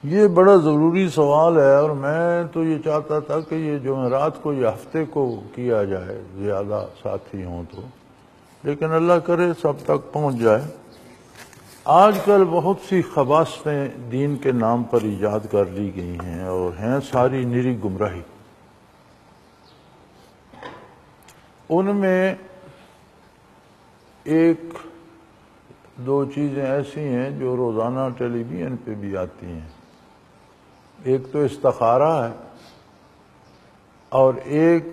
یہ بڑا ضروری سوال ہے، اور میں تو یہ چاہتا تھا کہ یہ جمعرات کو یا ہفتے کو کیا جائے، زیادہ ساتھی ہوں تو، لیکن اللہ کرے سب تک پہنچ جائے۔ آج کل بہت سی خباثتیں دین کے نام پر ایجاد کر لی گئی ہیں، اور ہیں ساری نری گمراہی۔ ان میں ایک دو چیزیں ایسی ہیں جو روزانہ ٹیلی ویژن پہ بھی آتی ہیں۔ ایک تو استخارہ ہے، اور ایک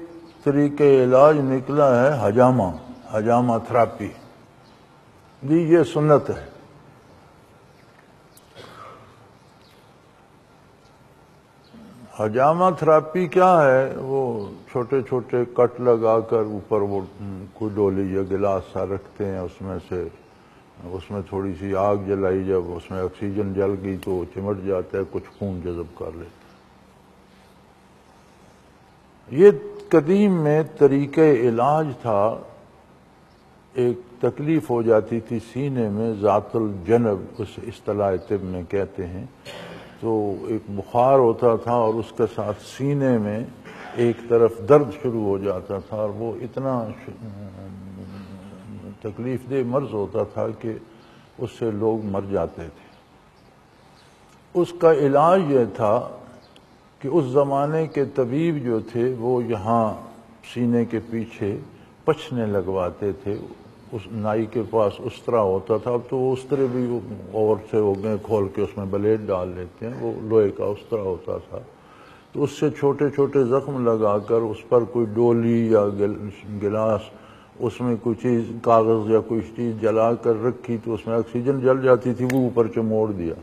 طریقہ علاج نکلا ہے حجامہ تھراپی۔ جی یہ سنت ہے۔ حجامہ تھراپی کیا ہے؟ وہ چھوٹے چھوٹے کٹ لگا کر اوپر وہ کوئی ڈولی یا گلاس سا رکھتے ہیں، اس میں تھوڑی سی آگ جلائی، جب اس میں آکسیجن جل گئی تو وہ چمٹ جاتا ہے، کچھ خون جذب کر لیتا ہے۔ یہ قدیم میں طریقہ علاج تھا۔ ایک تکلیف ہو جاتی تھی سینے میں، ذات الجنب اس اصطلاح طب میں کہتے ہیں، تو ایک بخار ہوتا تھا اور اس کے ساتھ سینے میں ایک طرف درد شروع ہو جاتا تھا، اور وہ اتنا تکلیف دہ مرض ہوتا تھا کہ اس سے لوگ مر جاتے تھے۔ اس کا علاج یہ تھا کہ اس زمانے کے طبیب جو تھے وہ یہاں سینے کے پیچھے پچھنے لگواتے تھے۔ اس نائی کے پاس استرا ہوتا تھا، اب تو وہ استرے بھی اور سے ہو گئے، کھول کے اس میں بلیڈ ڈال لیتے ہیں، وہ لوہے کا استرا ہوتا تھا، تو اس سے چھوٹے چھوٹے زخم لگا کر اس پر کوئی ڈولی یا گلاس، اس میں کوئی چیز کاغذ یا کوئی چیز جلا کر رکھی تو اس میں آکسیجن جل جاتی تھی، وہ اوپر چموڑ دیا،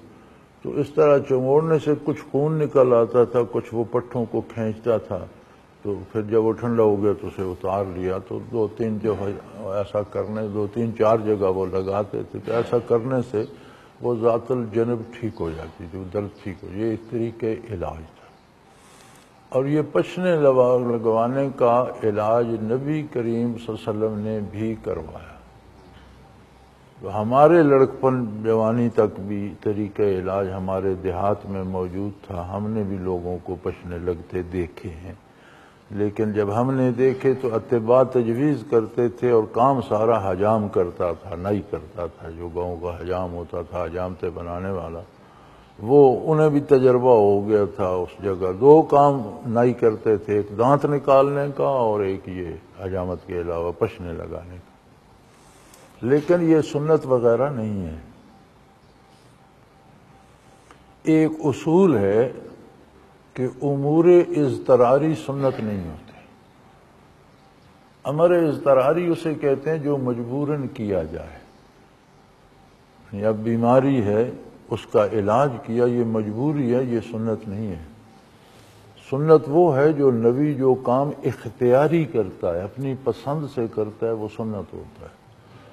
تو اس طرح چموڑنے سے کچھ خون نکل آتا تھا، کچھ وہ پٹھوں کو کھینچتا تھا، تو پھر جب وہ ٹھنڈا ہو گیا تو اسے اتار لیا۔ تو دو تین چار جگہ وہ لگاتے تھے، تو ایسا کرنے سے وہ ذات الجنب ٹھیک ہو جاتی تھی، وہ درد ٹھیک ہو، یہ ایک طریقے علاج تھا۔ اور یہ پچھنے لگوانے کا علاج نبی کریم صلی اللہ علیہ وسلم نے بھی کروایا، تو ہمارے لڑکپن جوانی تک بھی طریقہ علاج ہمارے دیہات میں موجود تھا، ہم نے بھی لوگوں کو پچھنے لگتے دیکھے ہیں، لیکن جب ہم نے دیکھے تو اتباع تجویز کرتے تھے، اور کام سارا حجام کرتا تھا، نائی کرتا تھا، جو گاؤں کا حجام ہوتا تھا، حجامتے بنانے والا، وہ انہیں بھی تجربہ ہو گیا تھا اس جگہ۔ دو کام نائی کرتے تھے، ایک دانت نکالنے کا اور ایک یہ حجامت کے علاوہ پچھنے لگانے کا، لیکن یہ سنت وغیرہ نہیں ہے۔ ایک اصول ہے کہ امور اضطراری سنت نہیں ہوتے۔ امر اضطراری اسے کہتے ہیں جو مجبوراً کیا جائے، یا بیماری ہے اس کا علاج کیا، یہ مجبوری ہے، یہ سنت نہیں ہے۔ سنت وہ ہے جو نبی جو کام اختیاری کرتا ہے، اپنی پسند سے کرتا ہے، وہ سنت ہوتا ہے۔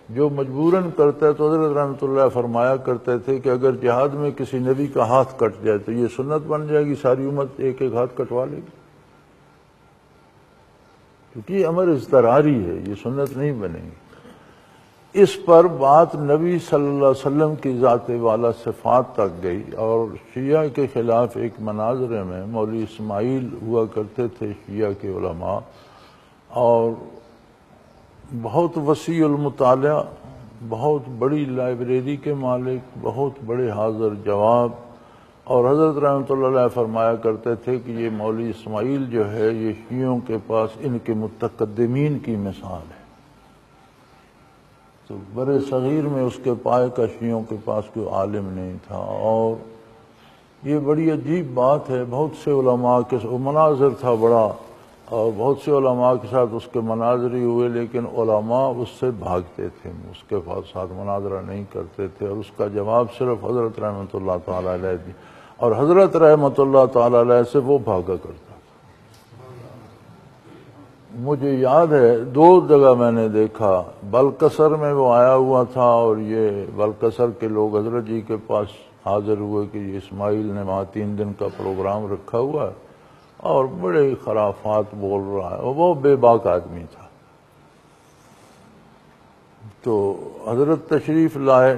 جو مجبوراً کرتا ہے، تو حضرت رحمۃ اللہ فرمایا کرتے تھے کہ اگر جہاد میں کسی نبی کا ہاتھ کٹ جائے تو یہ سنت بن جائے گی، ساری امت ایک ایک ہاتھ کٹوا لے گی، کیونکہ یہ امر اضطراری ہے، یہ سنت نہیں بنے گی۔ اس پر بات نبی صلی اللہ علیہ وسلم کی ذات والا صفات تک گئی، اور شیعہ کے خلاف ایک مناظرے میں مولوی اسماعیل ہوا کرتے تھے شیعہ کے علماء، اور بہت وسیع المطالعہ، بہت بڑی لائبریری کے مالک، بہت بڑے حاضر جواب، اور حضرت رحمۃ اللہ علیہ فرمایا کرتے تھے کہ یہ مولوی اسماعیل جو ہے یہ شیعوں کے پاس ان کے متقدمین کی مثال ہے۔ تو برے صغیر میں اس کے پائے کا شیعوں کے پاس کوئی عالم نہیں تھا، اور یہ بڑی عجیب بات ہے۔ بہت سے علماء کے مناظر تھا بڑا، اور بہت سے علماء کے ساتھ اس کے مناظری ہوئے، لیکن علماء اس سے بھاگتے تھے، اس کے ساتھ مناظرہ نہیں کرتے تھے، اور اس کا جواب صرف حضرت رحمۃ اللہ تعالی علیہ دی، اور حضرت رحمۃ اللہ تعالی علیہ سے وہ بھاگا کرتا تھا۔ مجھے یاد ہے دو جگہ میں نے دیکھا، بلکسر میں وہ آیا ہوا تھا، اور یہ بلکسر کے لوگ حضرت جی کے پاس حاضر ہوئے کہ یہ اسماعیل نے وہاں 3 دن کا پروگرام رکھا ہوا ہے، اور بڑے خرافات بول رہا ہے، اور وہ بے باک آدمی تھا۔ تو حضرت تشریف لائے،